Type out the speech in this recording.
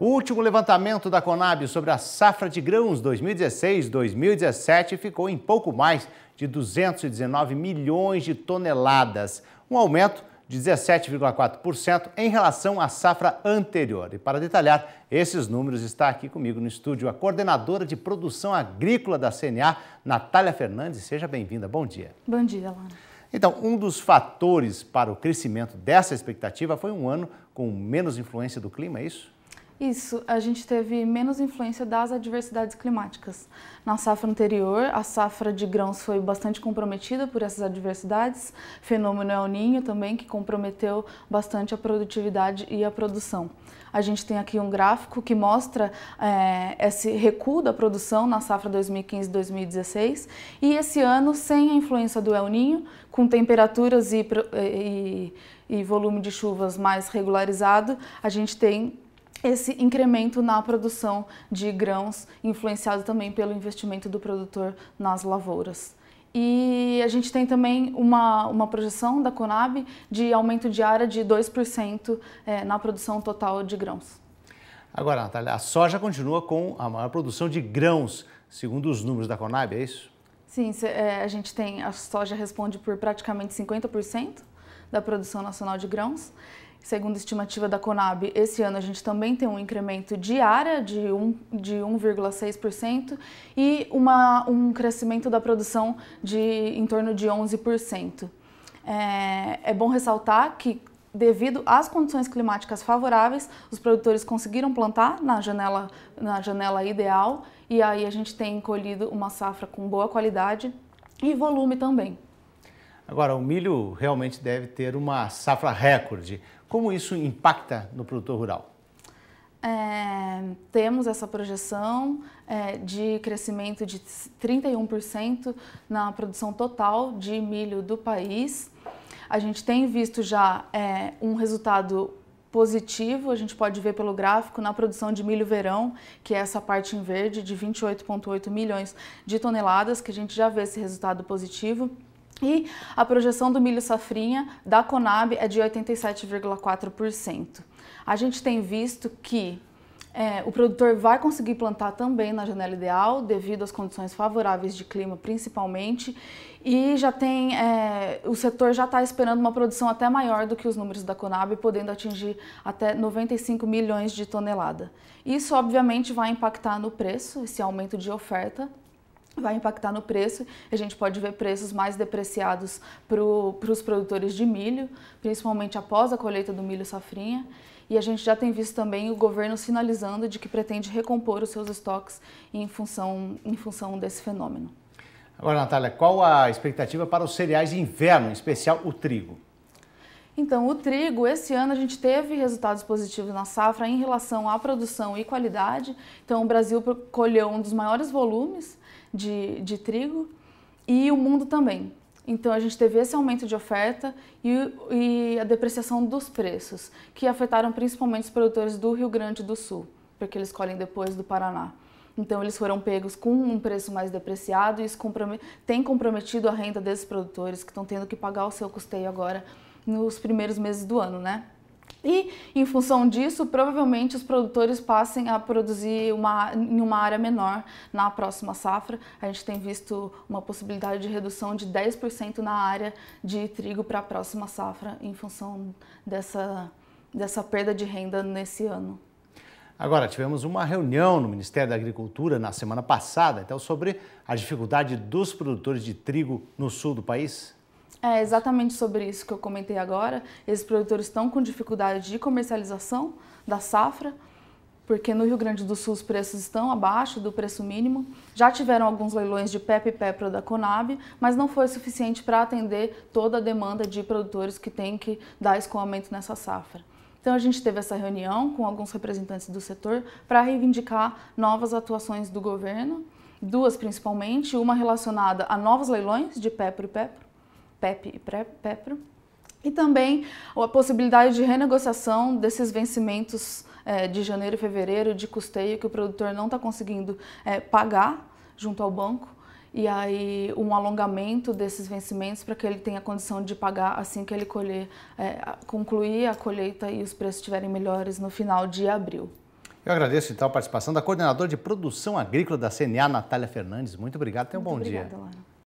O último levantamento da Conab sobre a safra de grãos 2016-2017 ficou em pouco mais de 219 milhões de toneladas, um aumento de 17,4% em relação à safra anterior. E para detalhar esses números, está aqui comigo no estúdio a coordenadora de produção agrícola da CNA, Natália Fernandes. Seja bem-vinda. Bom dia. Bom dia, Lana. Então, um dos fatores para o crescimento dessa expectativa foi um ano com menos influência do clima, é isso? Isso, a gente teve menos influência das adversidades climáticas. Na safra anterior, a safra de grãos foi bastante comprometida por essas adversidades, fenômeno El Niño também, que comprometeu bastante a produtividade e a produção. A gente tem aqui um gráfico que mostra esse recuo da produção na safra 2015-2016 e esse ano, sem a influência do El Niño, com temperaturas e volume de chuvas mais regularizado, a gente tem esse incremento na produção de grãos, influenciado também pelo investimento do produtor nas lavouras. E a gente tem também uma projeção da Conab de aumento de área de 2% na produção total de grãos. Agora, Natália, a soja continua com a maior produção de grãos, segundo os números da Conab, é isso? Sim, a soja responde por praticamente 50% da produção nacional de grãos. Segundo a estimativa da Conab, esse ano a gente também tem um incremento de área de 1,6% e um crescimento da produção em torno de 11%. É bom ressaltar que, devido às condições climáticas favoráveis, os produtores conseguiram plantar na janela ideal e aí a gente tem colhido uma safra com boa qualidade e volume também. Agora, o milho realmente deve ter uma safra recorde. Como isso impacta no produtor rural? Temos essa projeção de crescimento de 31% na produção total de milho do país. A gente tem visto já um resultado positivo, a gente pode ver pelo gráfico, na produção de milho verão, que é essa parte em verde, de 28,8 milhões de toneladas, que a gente já vê esse resultado positivo. E a projeção do milho safrinha da Conab é de 87,4%. A gente tem visto que o produtor vai conseguir plantar também na janela ideal, devido às condições favoráveis de clima principalmente, e o setor já está esperando uma produção até maior do que os números da Conab, podendo atingir até 95 milhões de tonelada. Isso obviamente vai impactar no preço, esse aumento de oferta, vai impactar no preço. A gente pode ver preços mais depreciados para os produtores de milho, principalmente após a colheita do milho safrinha. E a gente já tem visto também o governo sinalizando de que pretende recompor os seus estoques em função desse fenômeno. Agora, Natália, qual a expectativa para os cereais de inverno, em especial o trigo? Então, o trigo, esse ano a gente teve resultados positivos na safra em relação à produção e qualidade. Então, o Brasil colheu um dos maiores volumes de trigo e o mundo também. Então a gente teve esse aumento de oferta e a depreciação dos preços, que afetaram principalmente os produtores do Rio Grande do Sul, porque eles colhem depois do Paraná. Então eles foram pegos com um preço mais depreciado e isso tem comprometido a renda desses produtores que estão tendo que pagar o seu custeio agora nos primeiros meses do ano, né? E, em função disso, provavelmente os produtores passem a produzir em uma área menor na próxima safra. A gente tem visto uma possibilidade de redução de 10% na área de trigo para a próxima safra, em função dessa perda de renda nesse ano. Agora, tivemos uma reunião no Ministério da Agricultura na semana passada, então, sobre a dificuldade dos produtores de trigo no sul do país. É exatamente sobre isso que eu comentei agora. Esses produtores estão com dificuldade de comercialização da safra, porque no Rio Grande do Sul os preços estão abaixo do preço mínimo. Já tiveram alguns leilões de PEP e PEPRA da Conab, mas não foi suficiente para atender toda a demanda de produtores que têm que dar escoamento nessa safra. Então a gente teve essa reunião com alguns representantes do setor para reivindicar novas atuações do governo, duas principalmente, uma relacionada a novos leilões de PEP e PEPRA, e também a possibilidade de renegociação desses vencimentos de janeiro e fevereiro de custeio que o produtor não está conseguindo pagar junto ao banco, e aí um alongamento desses vencimentos para que ele tenha condição de pagar assim que ele concluir a colheita e os preços estiverem melhores no final de abril. Eu agradeço, então, a participação da coordenadora de produção agrícola da CNA, Natália Fernandes. Muito obrigado, tenha um bom dia. Obrigada, Lara.